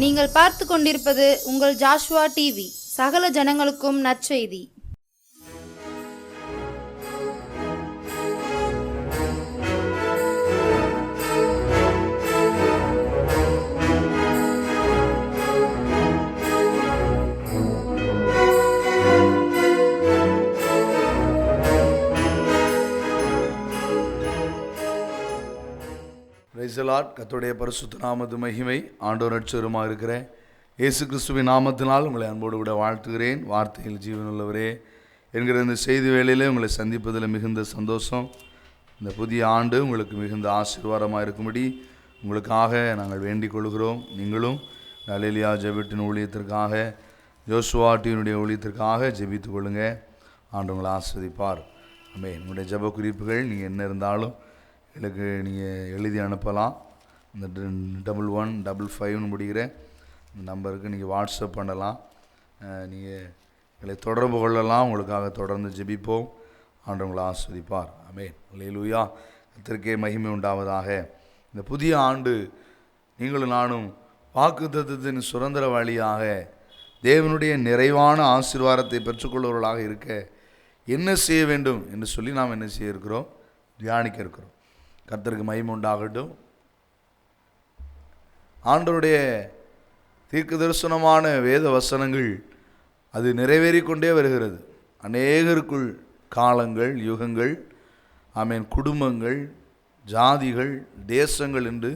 நீங்கள் பார்த்து கொண்டிருப்பது உங்கள் ஜாஷ்வா டிவி. சகல ஜனங்களுக்கும் நற்செய்தி. கர்த்தருடைய பரிசுத்த நாமத்து மகிமை. ஆண்டவர் ரட்சகருமாக இருக்கிற இயேசு கிறிஸ்துவின் நாமத்தினால் உங்களை அன்போடு கூட வாழ்த்துகிறேன். வார்த்தையில் ஜீவனுள்ளவரே என்கிற இந்த செய்தி வேளையிலே உங்களை சந்திப்பதில் மிகுந்த சந்தோஷம். இந்த புதிய ஆண்டு உங்களுக்கு மிகுந்த ஆசீர்வாதமாக இருக்கும்படி உங்களுக்காக நாங்கள் வேண்டிக் கொள்கிறோம். நீங்களும் ஹல்லேலூயா ஜெபத்தின் ஊழியத்திற்காக, ஜோஷுவா டிவியினுடைய ஊழியத்திற்காக ஜெபித்து கொள்ளுங்க. ஆண்டு உங்களை ஆசீர்வதிப்பார். ஆமென். உங்களுடைய ஜெப குறிப்புகள் நீங்கள் என்ன இருந்தாலும் எனக்கு நீங்கள் எழுதி அனுப்பலாம். இந்த 1155 முடிகிற இந்த நம்பருக்கு நீங்கள் வாட்ஸ்அப் பண்ணலாம். நீங்கள் எங்களை தொடர்பு கொள்ளலாம். உங்களுக்காக தொடர்ந்து ஜெபிப்போம். ஆண்டவர் உங்களை ஆசீர்வதிப்பார். ஆமென். அல்லேலூயா. கர்த்தருக்கே மகிமை உண்டாவதாக. இந்த புதிய ஆண்டு நீங்களும் நானும் வாக்குத்தத்தத்தின் சுதந்திரவாளியாக தேவனுடைய நிறைவான ஆசீர்வாதத்தை பெற்றுக்கொள்வர்களாக இருக்க என்ன செய்ய வேண்டும் என்று சொல்லி நாம் என்ன செய்ய இருக்கிறோம்? தியானிக்க இருக்கிறோம். கர்த்தருக்கு மகிமை உண்டாகட்டும். ஆண்டவருடைய தீர்க்க தரிசனமான வேத வசனங்கள் அது நிறைவேறிக்கொண்டே வருகிறது. அநேகருக்குள் காலங்கள், யுகங்கள், ஆமென், குடும்பங்கள், ஜாதிகள், தேசங்கள் என்று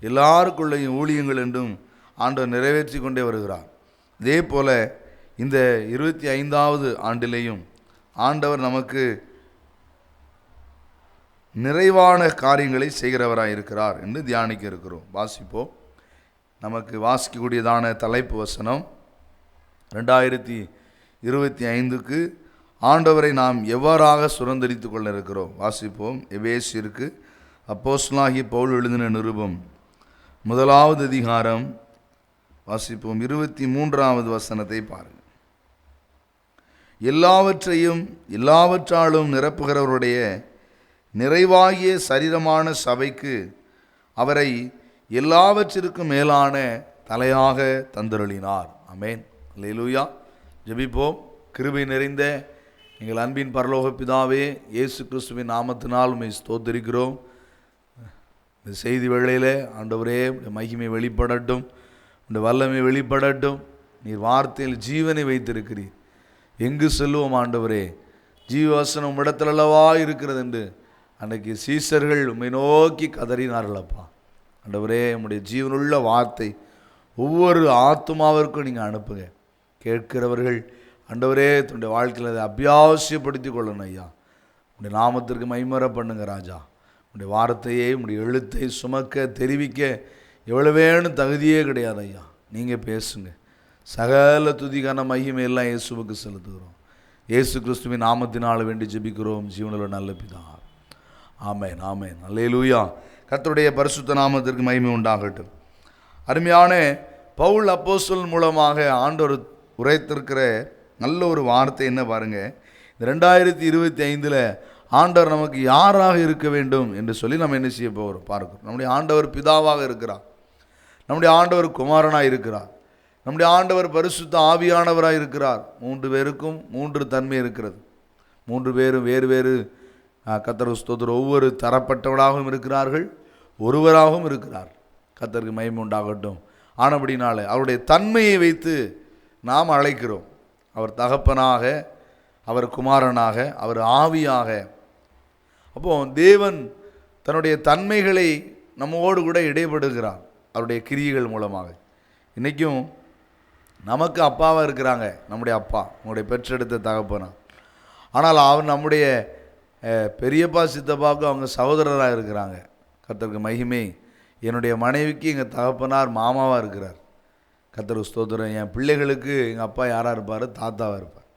எல்லாருக்குள்ளேயும் ஊழியங்கள் என்றும் ஆண்டவர் நிறைவேற்றி கொண்டே வருகிறார். இதே போல் இந்த 25வது ஆண்டிலேயும் ஆண்டவர் நமக்கு நிறைவான காரியங்களை செய்கிறவராக இருக்கிறார் என்று தியானிக்க இருக்கிறோம். வாசிப்போம். நமக்கு வாசிக்கக்கூடியதான தலைப்பு வசனம் 2025க்கு ஆண்டவரை நாம் எவ்வாறாக சுதந்தரித்து கொள்ள இருக்கிறோம். வாசிப்போம். எபேசியருக்கு அப்போஸ்தலனாகிய பவுல் எழுதின நிருபம் 1வது அதிகாரம் வாசிப்போம். 23வது வசனத்தை பாருங்கள். எல்லாவற்றையும் எல்லாவற்றாலும் நிரப்புகிறவருடைய நிறைவாகிய சரீரமான சபைக்கு அவரை எல்லாவற்றிற்கும் மேலான தலையாக தந்தருளினார். ஆமென். அல்லேலூயா. ஜெபிப்போம். கிருபை நிறைந்த எங்கள் அன்பின் பரலோக பிதாவே, இயேசு கிறிஸ்துவின் நாமத்தினால் உம்மை ஸ்தோத்திரிக்கிறோம். இந்த செய்தி வேளையில் ஆண்டவரே மகிமை வெளிப்படட்டும், இந்த வல்லமை வெளிப்படட்டும். நீர் வார்த்தையில் ஜீவனை வைத்திருக்கிறீர். எங்கு செல்வோம் ஆண்டவரே? ஜீவவசனம் இடத்திலல்லவா இருக்கிறது என்று அன்றைக்கு சீசர்கள் உம்மை நோக்கி கதறினார்களப்பா. ஆண்டவரே, உம்முடைய ஜீவனுள்ள வார்த்தை ஒவ்வொரு ஆத்துமாவிற்கும் நீங்கள் அனுப்புங்க. கேட்கிறவர்கள் ஆண்டவரே தன்னுடைய வாழ்க்கையில் அதை அபியாவசியப்படுத்தி கொள்ளணும் ஐயா. உடைய நாமத்திற்கு மைமர பண்ணுங்க ராஜா. உடைய வார்த்தையை, உடைய எழுத்தை சுமக்க தெரிவிக்க எவ்வளோ வேணும் தகுதியே கிடையாது ஐயா. நீங்கள் பேசுங்க. சகல துதிக்கான மகிமை எல்லாம் இயேசுவுக்கு செலுத்துகிறோம். இயேசு கிறிஸ்துவின் நாமத்தினால் வேண்டி ஜெபிக்கிறோம் ஜீவனுள்ள நல்ல பிதா. ஆமென். ஆமென். அல்லேலூயா. கர்த்தருடைய பரிசுத்த நாமத்திற்கு மகிமை உண்டாகட்டும். அருமையான பவுல் அப்போஸ்தலன் மூலமாக ஆண்டவர் உரைத்திருக்கிற நல்ல ஒரு வார்த்தை என்ன பாருங்கள். 2025 ஆண்டவர் நமக்கு யாராக இருக்க வேண்டும் என்று சொல்லி நம்ம என்ன செய்ய போகிறோம் பார்க்கிறோம். நம்முடைய ஆண்டவர் பிதாவாக இருக்கிறார். நம்முடைய ஆண்டவர் குமாரனாக இருக்கிறார். நம்முடைய ஆண்டவர் பரிசுத்த ஆவியானவராக இருக்கிறார். 3 பேருக்கும் 3 தன்மை இருக்கிறது. 3 பேரும் வேறு வேறு கர்த்தர் ஸ்தோத்திரம் ஒவ்வொரு தரப்பட்டவராகவும் இருக்கிறார்கள், ஒருவராகவும் இருக்கிறார். கர்த்தருக்கு மகிமை உண்டாகட்டும். ஆனபடினால அவருடைய தன்மையை வைத்து நாம் அழைக்கிறோம். அவர் தகப்பனாக, அவர் குமாரனாக, அவர் ஆவியாக. அப்போ தேவன் தன்னுடைய தன்மைகளை நம்மோடு கூட இடைப்படுகிறார் அவருடைய கிரியைகள் மூலமாக. இன்றைக்கும் நமக்கு அப்பாவாக இருக்கிறாங்க, நம்முடைய அப்பா, நம்முடைய பெற்றெடுத்த தகப்பனா. ஆனால் அவர் நம்முடைய பெரியப்பா சித்தப்பாவுக்கு அவங்க சகோதரராக இருக்கிறாங்க. கர்த்தருக்கு மகிமை. என்னுடைய மனைவிக்கு எங்கள் தகப்பனார் மாமாவாக இருக்கிறார். கர்த்தருக்கு ஸ்தோத்திரம். என் பிள்ளைகளுக்கு எங்கள் அப்பா யாராக இருப்பார்? தாத்தாவாக இருப்பார்.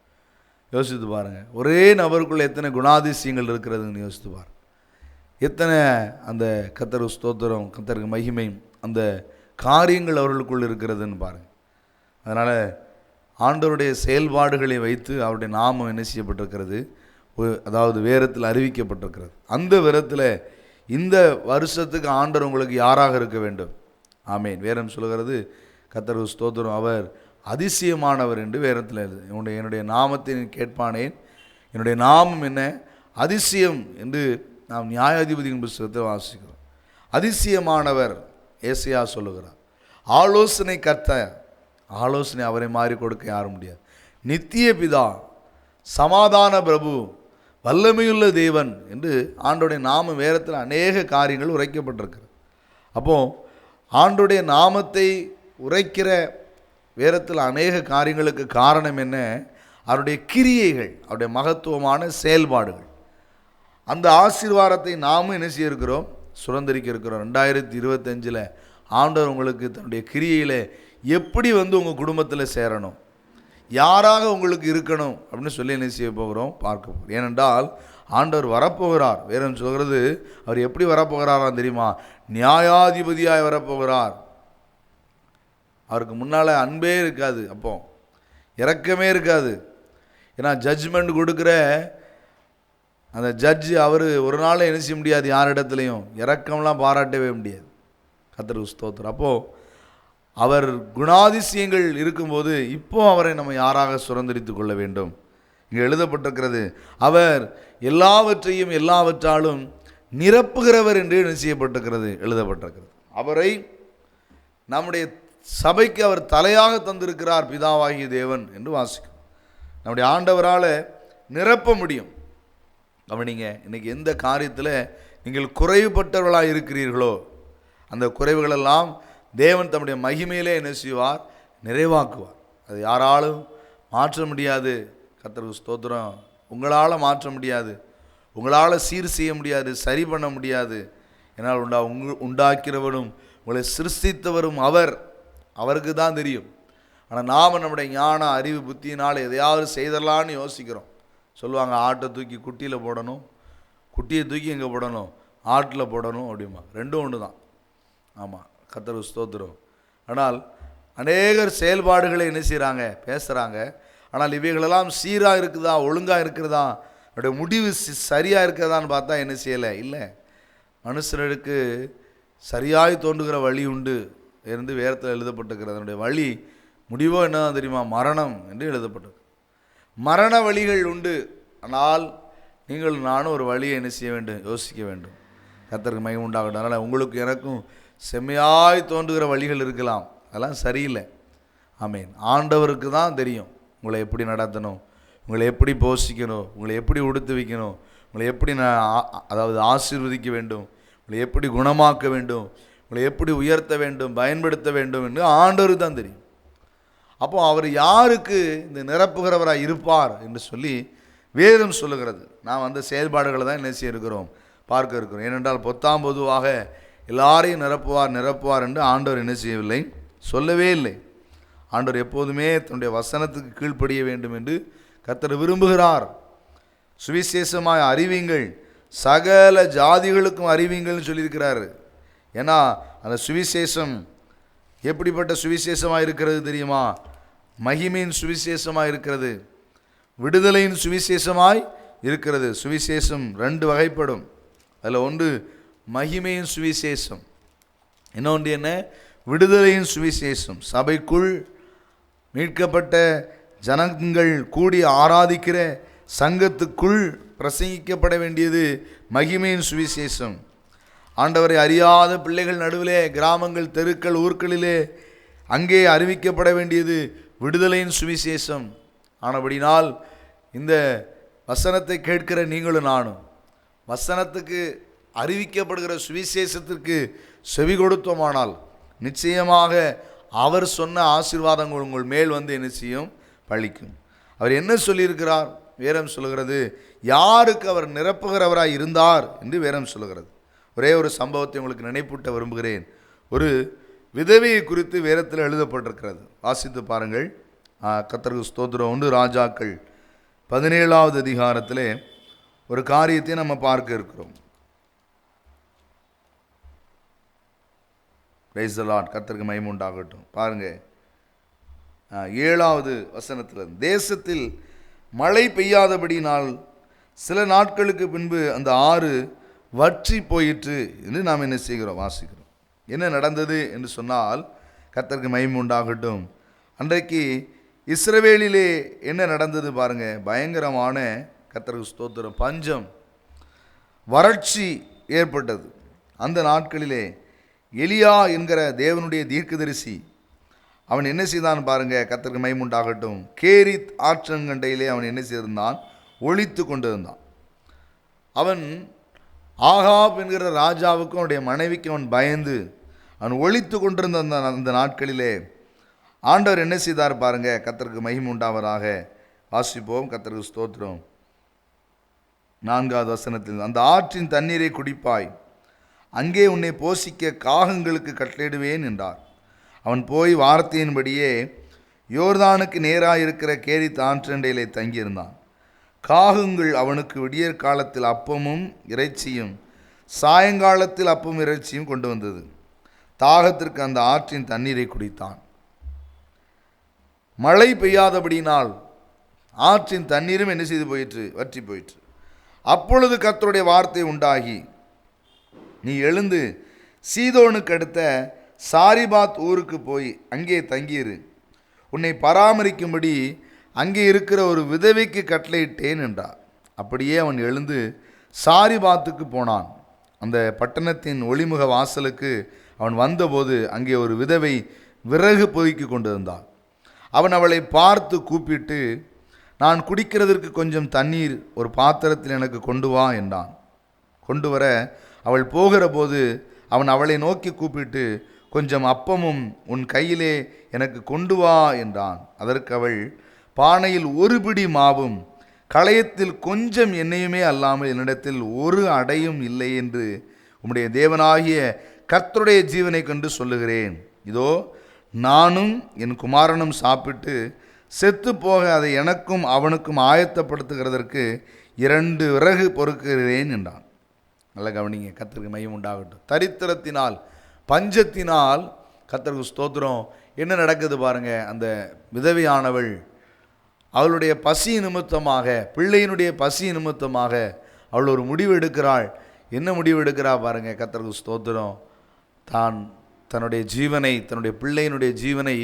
யோசித்து பாருங்கள். ஒரே நபருக்குள்ளே எத்தனை குணாதிசயங்கள் இருக்கிறதுன்னு யோசித்து பாருங்கள். எத்தனை அந்த கர்த்தருக்கு ஸ்தோத்திரம், கர்த்தருக்கு மகிமை, அந்த காரியங்கள் அவர்களுக்குள் இருக்கிறதுன்னு பாருங்கள். அதனால் ஆண்டவருடைய செயல்பாடுகளை வைத்து அவருடைய நாமம் என்ன செய்யப்பட்டிருக்கிறது? அதாவது வேதத்தில் அறிவிக்கப்பட்டிருக்கிறது. அந்த வேதத்தில் இந்த வருஷத்துக்கு ஆண்டவர் உங்களுக்கு யாராக இருக்க வேண்டும்? ஆமேன். வேதம் சொல்கிறது, கர்த்தருக்கு ஸ்தோத்திரம். அவர் அதிசயமானவர் என்று வேதத்தில் எழுது. என்னுடைய நாமத்தை கேட்பானேன், என்னுடைய நாமம் என்ன அதிசயம் என்று நாம் நியாயாதிபதியின் புத்தகத்தில் வாசிக்கிறோம். அதிசயமானவர் ஏசாயா சொல்லுகிறார். ஆலோசனை கர்த்தர், ஆலோசனை அவரை மாறி கொடுக்க யாரும் முடியாது. நித்திய பிதா, சமாதான பிரபு, வல்லமையுள்ள தேவன் என்று ஆண்டோடைய நாம வேதத்தில் அநேக காரியங்கள் உரைக்கப்பட்டிருக்கிறது. அப்போது ஆண்டோடைய நாமத்தை உரைக்கிற வேதத்தில் அநேக காரியங்களுக்கு காரணம் என்ன? அவருடைய கிரியைகள், அவருடைய மகத்துவமான செயல்பாடுகள். அந்த ஆசீர்வாதத்தை நாமும் என்ன செய்யிருக்கிறோம்? சுதந்திரிக்க இருக்கிறோம். 2025 ஆண்டவர் உங்களுக்கு தன்னுடைய கிரியையில் எப்படி உங்கள் குடும்பத்தில் சேரணும், யாராக உங்களுக்கு இருக்கணும் அப்படின்னு சொல்லி என்ன செய்ய போகிறோம்? பார்க்க போகிறோம். ஏனென்றால் ஆண்டவர் வரப்போகிறார். வேதம் சொல்கிறது, அவர் எப்படி வரப்போகிறாரான்னு தெரியுமா? நியாயாதிபதியாய் வரப்போகிறார். அவருக்கு முன்னால் அன்பே இருக்காது, அப்போ இரக்கமே இருக்காது. ஏன்னா ஜட்ஜ்மெண்ட் கொடுக்குற அந்த ஜட்ஜு அவர் ஒரு நாள் என்ன செய்ய முடியாது, யாரிடத்துலையும் இரக்கம்லாம் பாராட்டவே முடியாது. கர்த்தருக்கு ஸ்தோத்திரம். அப்போது அவர் குணாதிசயங்கள் இருக்கும்போது இப்போ அவரை நம்ம யாராக சுதந்திரித்து கொள்ள வேண்டும்? இங்கே எழுதப்பட்டிருக்கிறது, அவர் எல்லாவற்றையும் எல்லாவற்றாலும் நிரப்புகிறவர் என்று என்ன செய்யப்பட்டிருக்கிறது? எழுதப்பட்டிருக்கிறது. அவரை நம்முடைய சபைக்கு அவர் தலையாக தந்திருக்கிறார், பிதாவாகிய தேவன் என்று வாசிக்கும். நம்முடைய ஆண்டவரால் நிரப்ப முடியும். கவனிங்க, இன்றைக்கி எந்த காரியத்தில் நீங்கள் குறைவுபட்டவர்களாக இருக்கிறீர்களோ அந்த குறைவுகளெல்லாம் தேவன் தம்முடைய மகிமையிலே என்ன செய்வார்? நிறைவாக்குவார். அது யாராலும் மாற்ற முடியாது. கர்த்தருக்கு ஸ்தோத்திரம். உங்களால் மாற்ற முடியாது, உங்களால் சீர் செய்ய முடியாது, சரி பண்ண முடியாது. என்னால் உண்டாக்கிறவரும் உங்களை சிருஷ்டித்தவரும் அவருக்கு தான் தெரியும். ஆனால் நாம் நம்முடைய ஞான அறிவு புத்தியினால் எதையாவது செய்தரலான்னு யோசிக்கிறோம். சொல்லுவாங்க, ஆட்டை தூக்கி குட்டியில் போடணும், குட்டியை தூக்கி எங்கே போடணும்? ஆட்டில் போடணும் அப்படிமா. ரெண்டும் ஒன்று தான். ஆமாம், கர்த்தருக்கு ஸ்தோத்திரம். ஆனால் அநேகர் செயல்பாடுகளை என்ன செய்கிறாங்க? பேசுகிறாங்க. ஆனால் இவைகளெல்லாம் சீராக இருக்குதா, ஒழுங்காக இருக்கிறதா, அவருடைய முடிவு சரியாக இருக்கிறதான்னு பார்த்தா என்ன செய்யலை? இல்லை. மனுஷனுக்கு சரியாய் தோன்றுகிற வழி உண்டு என்று வேதத்தில் எழுதப்பட்டிருக்கிறது. அதனுடைய வழி முடிவோ என்னதான் தெரியுமா? மரணம் என்று எழுதப்பட்டிருக்கு. மரண வழிகள் உண்டு. ஆனால் நீங்கள் நானும் ஒரு வழியை என்ன செய்ய வேண்டும்? யோசிக்க வேண்டும். கர்த்தருக்கு மகிமை உண்டாகட்டும். அதனால் உங்களுக்கு எனக்கும் செம்மையாய் தோன்றுகிற வழிகள் இருக்கலாம், அதெல்லாம் சரியில்லை. ஆமேன். ஆண்டவருக்கு தான் தெரியும் உங்களை எப்படி நடத்தணும், உங்களை எப்படி போஷிக்கணும், உங்களை எப்படி உடுத்து வைக்கணும், உங்களை எப்படி அதாவது ஆசீர்வதிக்க வேண்டும், உங்களை எப்படி குணமாக்க வேண்டும், உங்களை எப்படி உயர்த்த வேண்டும், பயன்படுத்த வேண்டும் என்று ஆண்டவருக்கு தான் தெரியும். அப்போ அவர் யாருக்கு இந்த நிரப்புகிறவராக இருப்பார் என்று சொல்லி வேதம் சொல்லுகிறது. நாம் அந்த செயல்பாடுகளை தான் என்ன செய்ய இருக்கிறோம்? பார்க்க இருக்கிறோம். ஏனென்றால் பொதுவாக எல்லாரையும் நிரப்புவார் என்று ஆண்டவர் என்ன செய்யவில்லை? சொல்லவே இல்லை. ஆண்டவர் எப்போதுமே தன்னுடைய வசனத்துக்கு கீழ்ப்படிய வேண்டும் என்று கர்த்தர் விரும்புகிறார். சுவிசேஷமாய் அறிவிங்கள், சகல ஜாதிகளுக்கும் அறிவிங்கள்னு சொல்லியிருக்கிறாரு. ஏன்னா அந்த சுவிசேஷம் எப்படிப்பட்ட சுவிசேஷமாக இருக்கிறது தெரியுமா? மகிமையின் சுவிசேஷமாக இருக்கிறது, விடுதலையின் சுவிசேஷமாய் இருக்கிறது. சுவிசேஷம் 2 வகைப்படும். அதில் ஒன்று மகிமையின் சுவிசேஷம், இன்னொன்று என்ன? விடுதலையின் சுவிசேஷம். சபைக்குள் மீட்கப்பட்ட ஜனங்கள் கூடி ஆராதிக்கிற சங்கத்துக்குள் பிரசங்கிக்கப்பட வேண்டியது மகிமையின் சுவிசேஷம். ஆண்டவரை அறியாத பிள்ளைகள் நடுவிலே, கிராமங்கள், தெருக்கள், ஊர்களிலே அங்கே அறிவிக்கப்பட வேண்டியது விடுதலையின் சுவிசேஷம். ஆனபடினால் இந்த வசனத்தை கேட்கிற நீங்களும் நானும் வசனத்துக்கு அறிவிக்கப்படுகிற சுவிசேஷத்திற்கு செவி கொடுத்தோமானால் நிச்சயமாக அவர் சொன்ன ஆசீர்வாதங்கள் உங்கள் மேல் என்ன செய்யும்? பழிக்கும். அவர் என்ன சொல்லியிருக்கிறார்? வேதம் சொல்லுகிறது, யாருக்கு அவர் நிரப்புகிறவராய் இருந்தார் என்று வேதம் சொல்லுகிறது. ஒரே ஒரு சம்பவத்தை உங்களுக்கு நினைப்பூட்ட விரும்புகிறேன். ஒரு விதவையை குறித்து வேதத்தில் எழுதப்பட்டிருக்கிறது. வாசித்து பாருங்கள். கர்த்தருக்கு ஸ்தோத்திரம். 1 ராஜாக்கள் 17வது அதிகாரத்திலே ஒரு காரியத்தை நம்ம பார்க்க இருக்கிறோம். Praise the Lord. கர்த்தருக்கு மகிமை உண்டாகட்டும். பாருங்க, 7வது வசனத்தில், தேசத்தில் மழை பெய்யாதபடியினால் சில நாட்களுக்கு பின்பு அந்த ஆறு வற்றி போயிற்று என்று நாம் என்ன செய்கிறோம்? வாசிக்கிறோம். என்ன நடந்தது என்று சொன்னால், கர்த்தருக்கு மகிமை உண்டாகட்டும். அன்றைக்கு இஸ்ரவேலிலே என்ன நடந்தது பாருங்க, பயங்கரமான, கர்த்தருக்கு ஸ்தோத்திரம், பஞ்சம், வறட்சி ஏற்பட்டது. அந்த நாட்களிலே எலியா என்கிற தேவனுடைய தீர்க்கதரிசி அவன் என்ன செய்தான் பாருங்க, கர்த்தருக்கு மகிமை உண்டாகட்டும். கேரித் ஆற்றங்கண்டையிலே அவன் என்ன செய்திருந்தான், ஒளித்து கொண்டிருந்தான். அவன் ஆகாப் என்கிற ராஜாவுக்கும் அவனுடைய மனைவிக்கும் அவன் பயந்து அவன் ஒளித்து கொண்டிருந்த அந்த நாட்களிலே ஆண்டவர் என்ன செய்தார் பாருங்க, கர்த்தருக்கு மகிமை உண்டாவதாக. வாசிப்போம், கர்த்தருக்கு ஸ்தோத்திரம். 4வது வசனத்தில், அந்த ஆற்றின் தண்ணீரை குடிப்பாய், அங்கே உன்னை போஷிக்க காகங்களுக்கு கட்டளையிடுவேன் என்றார். அவன் போய் வார்த்தையின்படியே யோர்தானுக்கு நேராக இருக்கிற கேரித் ஆற்றண்டையிலே தங்கியிருந்தான். காகங்கள் அவனுக்கு விடியற் காலத்தில் அப்பமும் இறைச்சியும் சாயங்காலத்தில் அப்பமும் இறைச்சியும் கொண்டு வந்தது. தாகத்திற்கு அந்த ஆற்றின் தண்ணீரை குடித்தான். மழை பெய்யாதபடியினால் ஆற்றின் தண்ணீரும் என்ன செய்து போயிற்று, வற்றி போயிற்று. அப்பொழுது கர்த்தருடைய வார்த்தை உண்டாகி, நீ எழுந்து சீதோனுக்கு அடுத்த சாரிபாத் ஊருக்கு போய் அங்கே தங்கியிரு, உன்னை பராமரிக்கும்படி அங்கே இருக்கிற ஒரு விதவைக்கு கட்டளையிட்டேன் என்றார். அப்படியே அவன் எழுந்து சாரிபாத்துக்கு போனான். அந்த பட்டணத்தின் ஒளிமுக வாசலுக்கு அவன் வந்தபோது அங்கே ஒரு விதவை விறகு பொறுக்கி கொண்டிருந்தாள். அவன் அவளை பார்த்து கூப்பிட்டு, நான் குடிக்கிறதற்கு கொஞ்சம் தண்ணீர் ஒரு பாத்திரத்தில் எனக்கு கொண்டு வா என்றான். கொண்டு வர அவள் போகிற போது அவன் அவளை நோக்கி கூப்பிட்டு, கொஞ்சம் அப்பமும் உன் கையிலே எனக்கு கொண்டு வா என்றான். அதற்கு அவள், பானையில் ஒரு பிடி மாவும் களையத்தில் கொஞ்சம் எண்ணெயுமே அல்லாமல் என்னிடத்தில் ஒரு அடையும் இல்லை என்று உம்முடைய தேவனாகிய கர்த்தருடைய ஜீவனை கொண்டு சொல்லுகிறேன். இதோ நானும் என் குமாரனும் சாப்பிட்டு செத்து போக அதை எனக்கும் அவனுக்கும் ஆயத்தப்படுத்துகிறதற்கு 2 விறகு பொறுக்கிறேன் என்றான். நல்ல கவனிங்க, கர்த்தருக்கு மகிமை உண்டாகட்டும். தரித்திரத்தினால், பஞ்சத்தினால், கர்த்தருக்கு ஸ்தோத்திரம், என்ன நடக்குது பாருங்க. அந்த விதவையானவள் அவளுடைய பசி நிமித்தமாக, பிள்ளையினுடைய பசி நிமித்தமாக அவள் ஒரு முடிவு எடுக்கிறாள். என்ன முடிவு எடுக்கிறா பாருங்க, கர்த்தருக்கு ஸ்தோத்திரம், தான் தன்னுடைய ஜீவனை, தன்னுடைய பிள்ளையினுடைய ஜீவனை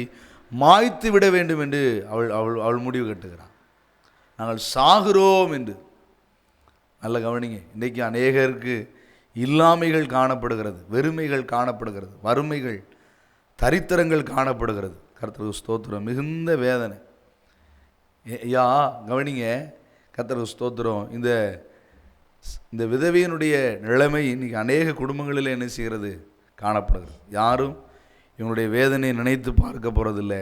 மாய்த்து விட வேண்டும் என்று அவள் அவள் அவள் முடிவு கட்டுகிறாள். நாங்கள் சாகிறோம் என்று. நல்ல கவனிங்க, இன்றைக்கு அநேகருக்கு இல்லாமைகள் காணப்படுகிறது, வெறுமைகள் காணப்படுகிறது, வறுமைகள், தரித்திரங்கள் காணப்படுகிறது. கர்த்தருக்கு ஸ்தோத்திரம், மிகுந்த வேதனை. ஐயா கவனிங்க, கர்த்தருக்கு ஸ்தோத்திரம், இந்த விதவையினுடைய நிலைமை இன்றைக்கி அநேக குடும்பங்களில் என்ன செய்கிறது, காணப்படுகிறது. யாரும் இவங்களுடைய வேதனையை நினைத்து பார்க்க போகிறதில்லை,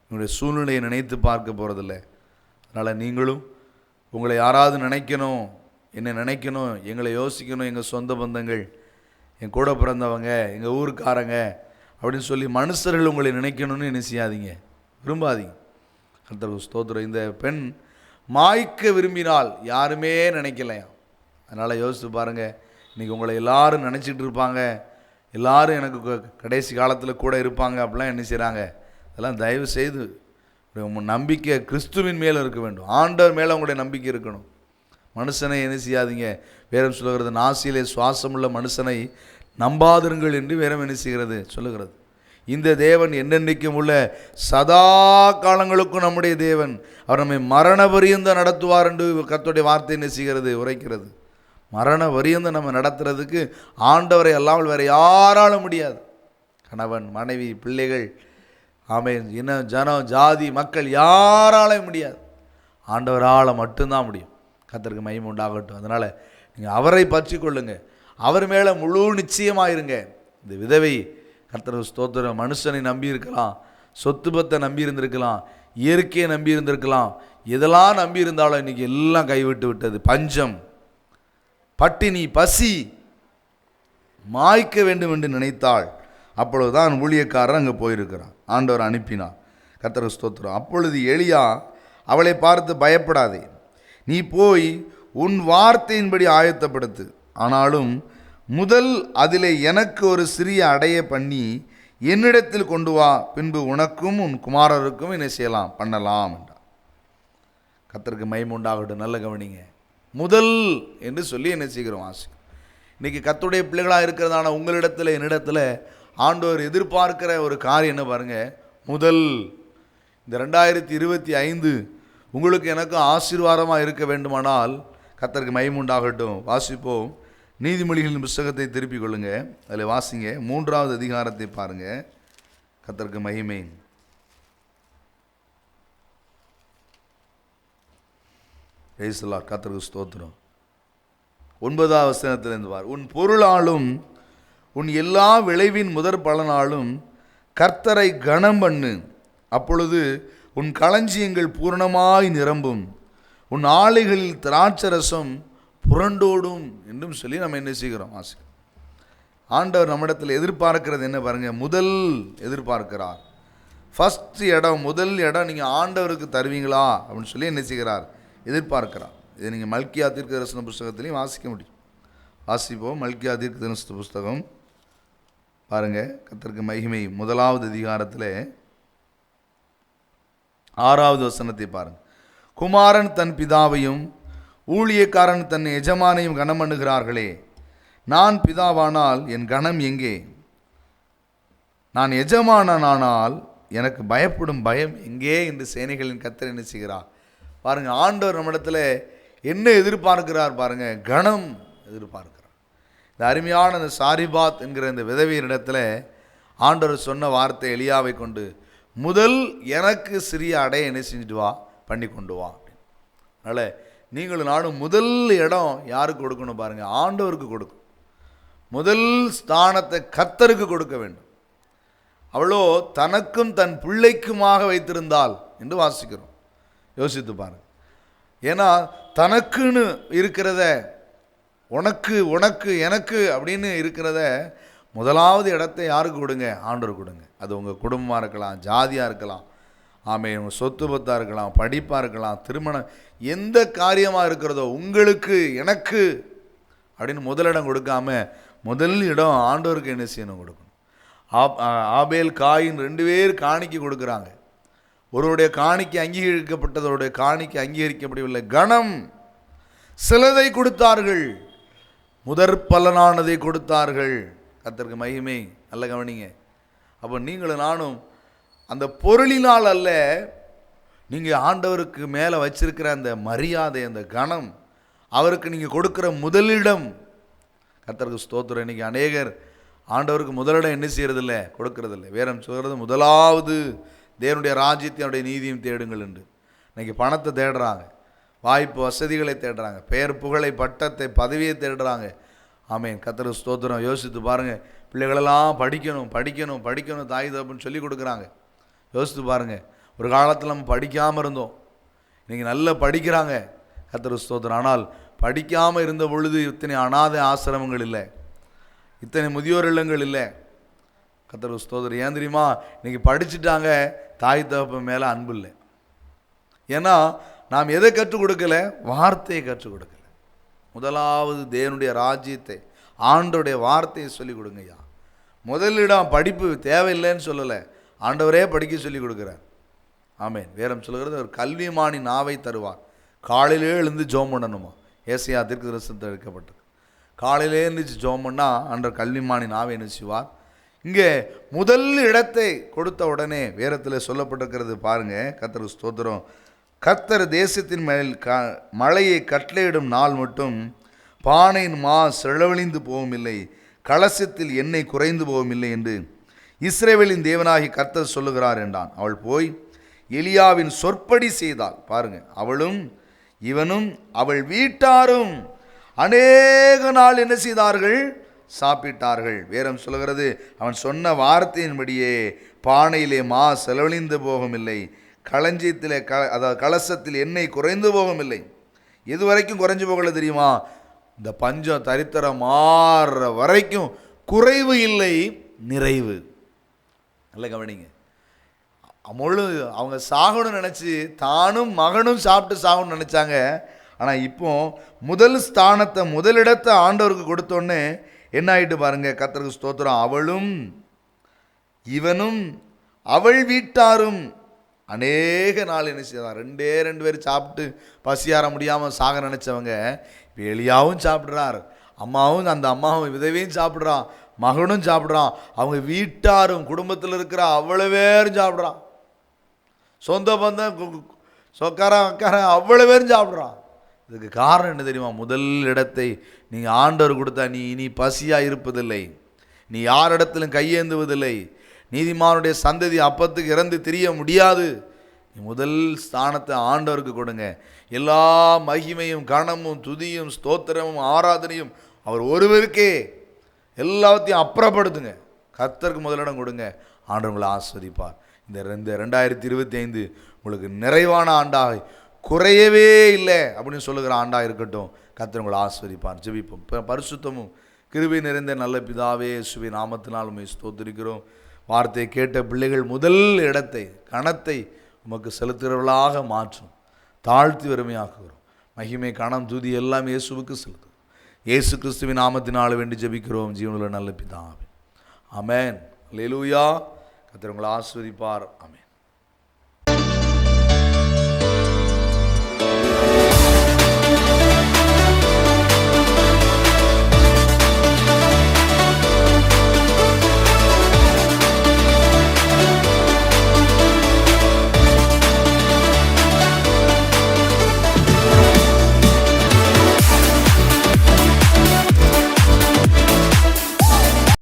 இவங்களுடைய சூழ்நிலையை நினைத்து பார்க்க போகிறதில்ல. அதனால் நீங்களும் உங்களை யாராவது நினைக்கணும், என்னை நினைக்கணும், எங்களை யோசிக்கணும், எங்கள் சொந்த பந்தங்கள், என் கூட பிறந்தவங்க, எங்கள் ஊருக்காரங்க அப்படின்னு சொல்லி மனுஷர்கள் உங்களை நினைக்கணும்னு என்ன செய்யாதீங்க, விரும்பாதீங்க. கர்த்தருக்கு ஸ்தோத்திரம். இந்த பெண் மாய்க்க விரும்பினால் யாருமே நினைக்கலையா. அதனால் யோசித்து பாருங்கள், இன்றைக்கி உங்களை எல்லாரும் நினச்சிட்டு இருப்பாங்க, எல்லாரும் எனக்கு கடைசி காலத்தில் கூட இருப்பாங்க அப்படிலாம் என்ன செய்கிறாங்க. அதெல்லாம் தயவு செய்து உங்கள் நம்பிக்கை கிறிஸ்துவின் மேலே இருக்க வேண்டும், ஆண்டவர் மேலே உங்களுடைய நம்பிக்கை இருக்கணும். மனுஷனை என்ன செய்யாதீங்க, வேதம் சொல்லுகிறது, நாசியிலே சுவாசமுள்ள மனுஷனை நம்பாதிருங்கள் என்று வேதம் என்ன செய்கிறது, சொல்லுகிறது. இந்த தேவன் என்னென்னைக்கும் உள்ள சதா காலங்களுக்கும் நம்முடைய தேவன், அவர் நம்மை மரண பரியந்த நடத்துவார் என்று கர்த்தருடைய வார்த்தை என்ன செய்கிறது, உரைக்கிறது. மரண பரியந்த நம்ம நடத்துறதுக்கு ஆண்டவரை அல்லாமல் வேறு யாராலும் முடியாது. கணவன், மனைவி, பிள்ளைகள், ஆமென், இன ஜனம், ஜாதி, மக்கள் யாராலும் முடியாது, ஆண்டவரால் மட்டும்தான் முடியும். கர்த்தருக்கு மகிமை உண்டாகட்டும். அதனால் நீங்கள் அவரை பற்றி கொள்ளுங்க, அவர் மேலே முழு நிச்சயமாயிருங்க. இந்த விதவை, கர்த்தருக்கு ஸ்தோத்திரம், மனுஷனை நம்பி இருக்கலாம், சொத்து பத்தை நம்பி இருந்திருக்கலாம், இயற்கையை நம்பி இருந்திருக்கலாம், எதெல்லாம் நம்பி இருந்தாலும் இன்றைக்கி எல்லாம் கைவிட்டு விட்டது. பஞ்சம், பட்டினி, பசி, மாய்க்க வேண்டும் என்று நினைத்தாள். அப்பொழுதுதான் ஊழியக்காரர் அங்கே போயிருக்கிறான், ஆண்டவர் அனுப்பினார். கர்த்தருக்கு ஸ்தோத்திரம். அப்பொழுது எலியா அவளை பார்த்து, பயப்படாதே, நீ போய் உன் வார்த்தையின்படி ஆயத்தப்படுத்து, ஆனாலும் முதல் அதிலே எனக்கு ஒரு சிறிய அடைய பண்ணி என்னிடத்தில் கொண்டு வா, பின்பு உனக்கும் உன் குமாரருக்கும் என்ன செய்யலாம், பண்ணலாம் என்றார். கர்த்தருக்கு மகிமை உண்டாகட்டும். நல்ல கவனிங்க, முதல் என்று சொல்லி என்ன செய்கிறோம், ஆசை. இன்றைக்கி கர்த்தருடைய பிள்ளைகளாக இருக்கிறதான உங்களிடத்தில் என்னிடத்தில் ஆண்டவர் எதிர்பார்க்கிற ஒரு காரியம் என்ன பாருங்கள், முதல் இந்த 2025 உங்களுக்கு எனக்கு ஆசீர்வாதமாக இருக்க வேண்டுமானால் கர்த்தருக்கு மகிமை உண்டாகட்டும். வாசிப்போம். நீதிமொழிகளின் புஸ்தகத்தை திருப்பிக் கொள்ளுங்க, அதில் வாசிங்க, 3வது அதிகாரத்தை பாருங்கள். கர்த்தருக்கு மகிமை. கர்த்தருக்கு ஸ்தோத்திரம். 9வது வசனத்திலிருந்து பார். உன் பொருளாலும் உன் எல்லா விளைவின் முதற் பலனாலும் கர்த்தரை கனம் பண்ணு, அப்பொழுது உன் களஞ்சியங்கள் பூரணமாய் நிரம்பும், உன் ஆலைகளில் திராட்சரசம் புரண்டோடும் என்றும் சொல்லி நம்ம என்ன செய்கிறோம், ஆசிரியர். ஆண்டவர் நம்மிடத்தில் எதிர்பார்க்கிறது என்ன பாருங்க, முதல் எதிர்பார்க்கிறார். ஃபஸ்ட் இடம், முதல் இடம் நீங்கள் ஆண்டவருக்கு தருவீங்களா அப்படின்னு சொல்லி என்ன செய்கிறார், எதிர்பார்க்கிறார். இதை நீங்கள் மல்கியா தீர்க்கதரிசன புஸ்தகத்திலையும் வாசிக்க முடியும். வாசிப்போம். மல்கியா தீர்க்கதரிசன புஸ்தகம் பாருங்கள். கர்த்தருக்கு மகிமை 1வது அதிகாரத்தில் 6வது வசனத்தை பாருங்கள். குமாரன் தன் பிதாவையும் ஊழியக்காரன் தன் எஜமானையும் கனம் பண்ணுகிறார்களே, நான் பிதாவானால் என் கனம் எங்கே? நான் எஜமானனானால் எனக்கு பயப்படும் பயம் எங்கே என்று சேனைகளின் கர்த்தர் என்ன செய்கிறார் பாருங்கள். ஆண்டவர் நம்மிடத்தில் என்ன எதிர்பார்க்கிறார் பாருங்கள், கனம் எதிர்பார்க்கிறார். இந்த அருமையான இந்த சாரிபாத் என்கிற இந்த விதவியரிடத்தில் ஆண்டவர் சொன்ன வார்த்தை எலியாவை கொண்டு, முதல் எனக்கு சிறிய அடைய என்ன செஞ்சுட்டு வா, பண்ணி கொண்டு வா அப்படின்னு. அதனால் நீங்களும் நானும் முதல் இடம் யாருக்கு கொடுக்கணும் பாருங்கள், ஆண்டவருக்கு கொடுக்கணும். முதல் ஸ்தானத்தை கர்த்தருக்கு கொடுக்க வேண்டும். அவ்வளோ தனக்கும் தன் பிள்ளைக்குமாக வைத்திருந்தால் என்று வாசிக்கிறோம். யோசித்து பாருங்கள். ஏன்னா தனக்குன்னு இருக்கிறத, உனக்கு உனக்கு எனக்கு அப்படின்னு இருக்கிறத முதலாவது இடத்தை யாருக்கு கொடுங்க, ஆண்டவர் கொடுங்க. அது உங்கள் குடும்பமாக இருக்கலாம், ஜாதியாக இருக்கலாம், உங்கள் சொத்து பத்தாக இருக்கலாம், படிப்பாக இருக்கலாம், திருமணம், எந்த காரியமாக இருக்கிறதோ உங்களுக்கு எனக்கு அப்படின்னு முதலிடம் கொடுக்காம முதல் இடம் ஆண்டவருக்கு என்ன செய்யணும், கொடுக்கணும். ஆபேல் காயின் 2 பேர் காணிக்கை கொடுக்குறாங்க. ஒருவருடைய காணிக்கை அங்கீகரிக்கப்பட்டதோடைய காணிக்கை அங்கீகரிக்கப்படவில்லை. கணம் சிலதை கொடுத்தார்கள், முதற் பலனானதை கொடுத்தார்கள். கர்த்தருக்கு மகிமை. நல்ல கவனிங்க. அப்போ நீங்களும் நானும் அந்த பொருளினால் அல்ல, நீங்கள் ஆண்டவருக்கு மேலே வச்சிருக்கிற அந்த மரியாதை, அந்த கணம், அவருக்கு நீங்கள் கொடுக்குற முதலிடம். கர்த்தருக்கு ஸ்தோத்திரம். இன்றைக்கி அநேகர் ஆண்டவருக்கு முதலிடம் என்ன செய்கிறதில்ல, கொடுக்கறதில்லை. வேறம் சொல்கிறது, முதலாவது தேவனுடைய ராஜ்யத்தை அவருடைய நீதியும் தேடுங்கள் என்று. இன்றைக்கி பணத்தை தேடுறாங்க, வாய்ப்பு வசதிகளை தேடுறாங்க, பெயர் புகழை பட்டத்தை பதவியை தேடுறாங்க. ஆமேன். கர்த்தருக்கு ஸ்தோத்திரம். யோசித்து பாருங்கள். பிள்ளைகளெல்லாம் படிக்கணும் படிக்கணும் படிக்கணும் தாய் தகப்பன்னு சொல்லி கொடுக்குறாங்க. யோசித்து பாருங்கள். ஒரு காலத்தில் நம்ம படிக்காமல் இருந்தோம், இன்றைக்கி நல்லா படிக்கிறாங்க. கர்த்தருக்கு ஸ்தோத்திரம். ஆனால் படிக்காமல் இருந்த பொழுது இத்தனை அனாதை ஆசிரமங்கள் இல்லை, இத்தனை முதியோர் இல்லங்கள் இல்லை. கர்த்தருக்கு ஸ்தோத்திரம். ஏன் தெரியுமா? இன்றைக்கி படிச்சுட்டாங்க, தாய் தகப்பன் மேலே அன்பு இல்லை. ஏன்னா நாம் எதை கற்றுக் கொடுக்கல, வார்த்தையை கற்றுக் கொடுக்கல. முதலாவது தேவனுடைய ராஜ்யத்தை, ஆண்டவருடைய வார்த்தையை சொல்லிக் கொடுங்கய்யா. முதலிடம் படிப்பு தேவையில்லைன்னு சொல்லலை, ஆண்டவரே படிக்க சொல்லி கொடுக்குறார். ஆமேன். வேறம் சொல்கிறது, ஒரு கல்விமானி நாவை தருவார். காலையிலே எழுந்து ஜோம் பண்ணணுமா, ஏசையா தீர்க்கதரிசனத்தில் எடுக்கப்பட்டது. காலையிலே எழுந்துச்சு ஜோம் பண்ணால் ஆண்டவர் கல்விமானி நாவை என்ன செய்வார். இங்கே முதல் இடத்தை கொடுத்த உடனே வேரத்தில் சொல்லப்பட்டிருக்கிறது பாருங்கள். கர்த்தருக்கு ஸ்தோத்திரம். கர்த்தர் தேசத்தின் மேல் மழையை கட்டளையிடும் நாள் மட்டும் பானையின் மா செலவழிந்து போவும் இல்லை, கலசத்தில் எண்ணெய் குறைந்து போவும் இல்லை என்று இஸ்ரவேலின் தேவனாகி கர்த்தர் சொல்லுகிறார் என்றான். அவள் போய் எலியாவின் சொற்படி செய்தாள். பாருங்க, அவளும் இவனும் அவள் வீட்டாரும் அநேக நாள் என்ன செய்தார்கள், சாப்பிட்டார்கள். வேறம் சொல்லுகிறது, அவன் சொன்ன வார்த்தையின்படியே பானையிலே மா செலவழிந்து போகும் இல்லை, களஞ்சியத்தில் அதாவது கலசத்தில் எண்ணெய் குறைந்து போகும் இல்லை. எது வரைக்கும் குறைஞ்சு போகல தெரியுமா? இந்த பஞ்சம் தரித்திரம் மாறுற வரைக்கும் குறைவு இல்லை, நிறைவு. நல்ல கவனிங்க. முழு அவங்க சாகணும்னு நினச்சி தானும் மகனும் சாப்பிட்டு சாகணும்னு நினச்சாங்க. ஆனால் இப்போ முதல் ஸ்தானத்தை, முதலிடத்தை ஆண்டவருக்கு கொடுத்தோன்னே என்ன ஆகிட்டு பாருங்க. கர்த்தருக்கு ஸ்தோத்திரம். அவளும் இவனும் அவள் வீட்டாரும் அநேக நாள் என்ன செய்யலாம், 2 பேர் சாப்பிட்டு பசியார முடியாமல் சாக நினச்சவங்க இப்போ எலியாவும் சாப்பிட்றார், அம்மாவும் அந்த அம்மாவும் விதவையும் சாப்பிட்றான், மகனும் சாப்பிட்றான், அவங்க வீட்டாரும் குடும்பத்தில் இருக்கிற அவ்வளோ பேரும் சாப்பிட்றான், சொந்த பந்தம் சொக்காரன் அக்காரன் அவ்வளோ பேரும் சாப்பிட்றான். இதுக்கு காரணம் என்ன தெரியுமா? முதல் இடத்தை நீங்கள் ஆண்டவர் கொடுத்தா நீ இனி பசியாக இருப்பதில்லை, நீ யாரிடத்திலும் கையேந்துவதில்லை, நீதிமானுடைய சந்ததி அப்பத்துக்கு இறந்து திரிய முடியாது. நீ முதல் ஸ்தானத்தை ஆண்டவருக்கு கொடுங்க. எல்லா மகிமையும் கனமும் துதியும் ஸ்தோத்திரமும் ஆராதனையும் அவர் ஒருவருக்கே எல்லாத்தையும் அப்புறப்படுத்துங்க. கர்த்தருக்கு முதலிடம் கொடுங்க. ஆண்டவர் உங்களை ஆஸ்வதிப்பார். இந்த 2025 உங்களுக்கு நிறைவான ஆண்டாக, குறையவே இல்லை அப்படின்னு சொல்லுகிற ஆண்டாக இருக்கட்டும். கர்த்தர் உங்களை ஆஸ்வதிப்பார். ஜெபிப்போம். பரிசுத்தமும் கிருபை நிறைந்த நல்ல பிதாவே, இயேசுவின் நாமத்தினால் உம்மை ஸ்தோத்திரிக்கிறோம். வார்த்தை கேட்ட பிள்ளைகள் முதல் இடத்தை கணத்தை உமக்கு செலுத்துகிறவர்களாக மாற்றும், தாழ்த்தி வறுமையாக்குகிறோம். மகிமை கணம் துதி எல்லாம் இயேசுவுக்கு செலுத்துகிறோம். இயேசு கிறிஸ்துவின் நாமத்தினால் வேண்டி ஜெபிக்கிறோம் ஜீவனுள்ள நல்ல பிதாவே. ஆமென். அல்லேலூயா. கர்த்தர் உங்களை ஆசீர்வதிப்பார். ஆமென்.